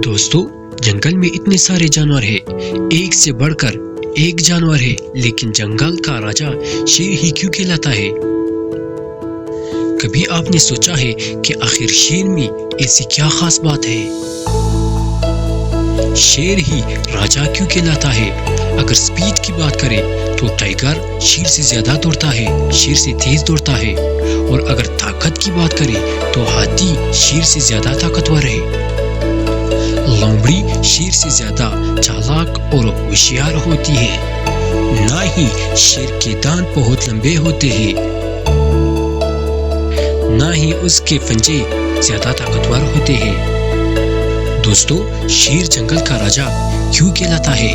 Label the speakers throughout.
Speaker 1: دوستو جنگل میں اتنے سارے جانور ہیں، ایک سے بڑھ کر ایک جانور ہے، لیکن جنگل کا راجا شیر ہی کیوں کہلاتا ہے؟ کبھی آپ نے سوچا ہے کہ آخر شیر میں ایسی کیا خاص بات ہے؟ شیر ہی راجا کیوں کہلاتا ہے؟ اگر سپیڈ کی بات کریں تو ٹائیگر شیر سے زیادہ دوڑتا ہے، شیر سے تیز دوڑتا ہے، اور اگر طاقت کی بات کریں تو ہاتھی شیر سے زیادہ طاقتور ہے۔ لومڑی شیر سے زیادہ چالاک اور ہوشیار ہوتی ہے، نہ ہی شیر کے دانت بہت لمبے ہوتے ہیں، نہ ہی اس کے پنجے زیادہ طاقتور ہوتے ہیں۔ دوستو شیر جنگل کا راجا کیوں کہلاتا ہے؟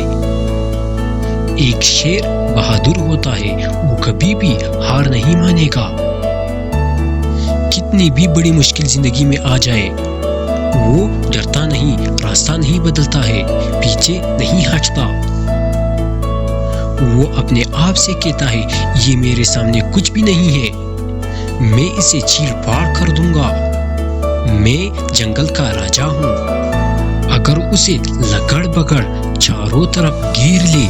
Speaker 1: ایک شیر بہادر ہوتا ہے، وہ کبھی بھی ہار نہیں مانے گا، کتنی بھی بڑی مشکل زندگی میں آ جائے وہ ڈرتا نہیں، راستہ نہیں بدلتا ہے، پیچھے نہیں ہٹتا۔ وہ اپنے آپ سے کہتا ہے یہ میرے سامنے کچھ بھی نہیں ہے، میں اسے چیر پھاڑ کر دوں گا، میں جنگل کا راجا ہوں۔ اگر اسے لگڑ بگڑ چاروں طرف گھیر لے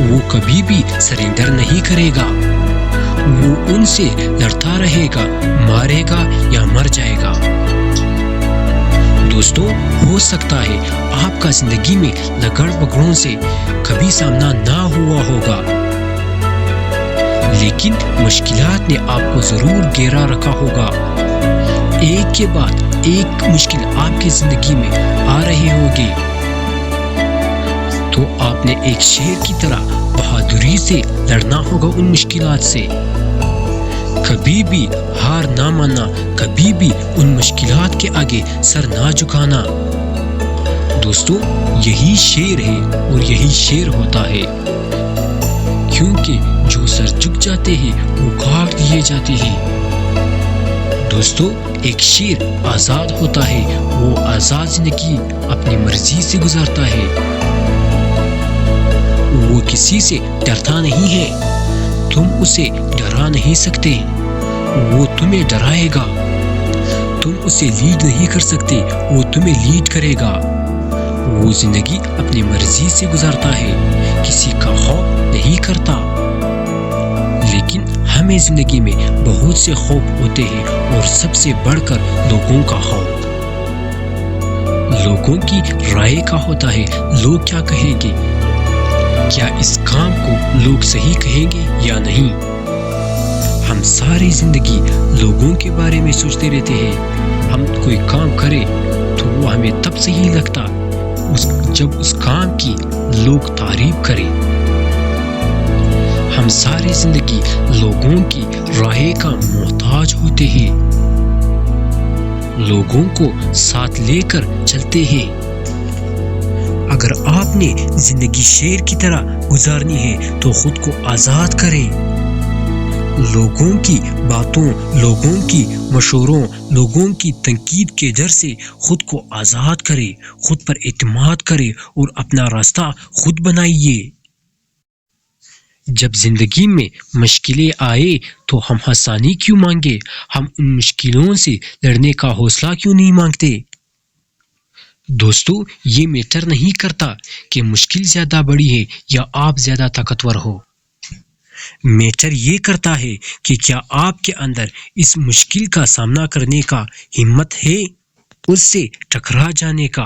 Speaker 1: وہ کبھی بھی سرنڈر نہیں کرے گا، وہ ان سے لڑتا رہے گا، مارے گا یا مر جائے گا۔ دوستو ہو سکتا ہے آپ کا زندگی میں لگڑ بگڑوں سے کبھی سامنا نہ ہوا ہوگا، لیکن مشکلات نے آپ کو ضرور گھیرا رکھا ہوگا۔ ایک کے بعد ایک مشکل آپ کی زندگی میں آ رہی ہوگی، تو آپ نے ایک شیر کی طرح بہادری سے لڑنا ہوگا ان مشکلات سے، کبھی بھی ہار نہ ماننا، کبھی بھی ان مشکلات کے آگے سر نہ جھکانا۔ دوستو یہی شیر ہے اور یہی شیر ہوتا ہے، کیونکہ جو سر جھک جاتے ہیں وہ کاٹ دیے جاتے ہیں۔ دوستو ایک شیر آزاد ہوتا ہے، وہ آزاد زندگی اپنی مرضی سے گزارتا ہے، وہ کسی سے ڈرتا نہیں ہے، تم اسے ڈرا نہیں سکتے، وہ تمہیں ڈرائے گا، تم اسے لیڈ نہیں کر سکتے، وہ تمہیں لیڈ کرے گا۔ وہ زندگی اپنی مرضی سے گزارتا ہے، کسی کا خوف نہیں کرتا۔ لیکن ہمیں زندگی میں بہت سے خوف ہوتے ہیں، اور سب سے بڑھ کر لوگوں کا خوف، لوگوں کی رائے کا ہوتا ہے، لوگ کیا کہیں گے، کیا اس کام کو لوگ صحیح کہیں گے یا نہیں۔ ہم ساری زندگی لوگوں کے بارے میں سوچتے رہتے ہیں، ہم کوئی کام کرے تو وہ ہمیں تب صحیح لگتا جب اس کام کی لوگ تعریف کریں۔ ہم ساری زندگی لوگوں کی رائے کا محتاج ہوتے ہیں، لوگوں کو ساتھ لے کر چلتے ہیں۔ اگر آپ نے زندگی شیر کی طرح گزارنی ہے تو خود کو آزاد کریں، لوگوں کی باتوں، لوگوں کی مشوروں، لوگوں کی تنقید کے ڈر سے خود کو آزاد کریں، خود پر اعتماد کریں اور اپنا راستہ خود بنائیے۔ جب زندگی میں مشکلیں آئے تو ہم آسانی کیوں مانگے، ہم ان مشکلوں سے لڑنے کا حوصلہ کیوں نہیں مانگتے؟ دوستو یہ میٹر نہیں کرتا کہ مشکل زیادہ بڑی ہے یا آپ زیادہ طاقتور ہو، میٹر یہ کرتا ہے کہ کیا آپ کے اندر اس مشکل کا سامنا کرنے کا ہمت ہے، اس سے ٹکرا جانے کا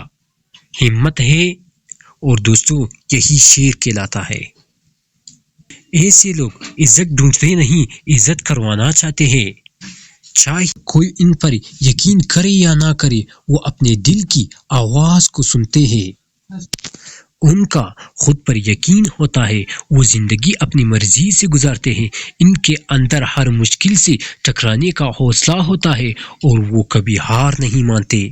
Speaker 1: ہمت ہے، اور دوستو یہی شیر کہلاتا ہے۔ ایسے لوگ عزت ڈھونڈتے نہیں، عزت کروانا چاہتے ہیں، چاہے کوئی ان پر یقین کرے یا نہ کرے، وہ اپنے دل کی آواز کو سنتے ہیں، ان کا خود پر یقین ہوتا ہے، وہ زندگی اپنی مرضی سے گزارتے ہیں، ان کے اندر ہر مشکل سے ٹکرانے کا حوصلہ ہوتا ہے، اور وہ کبھی ہار نہیں مانتے۔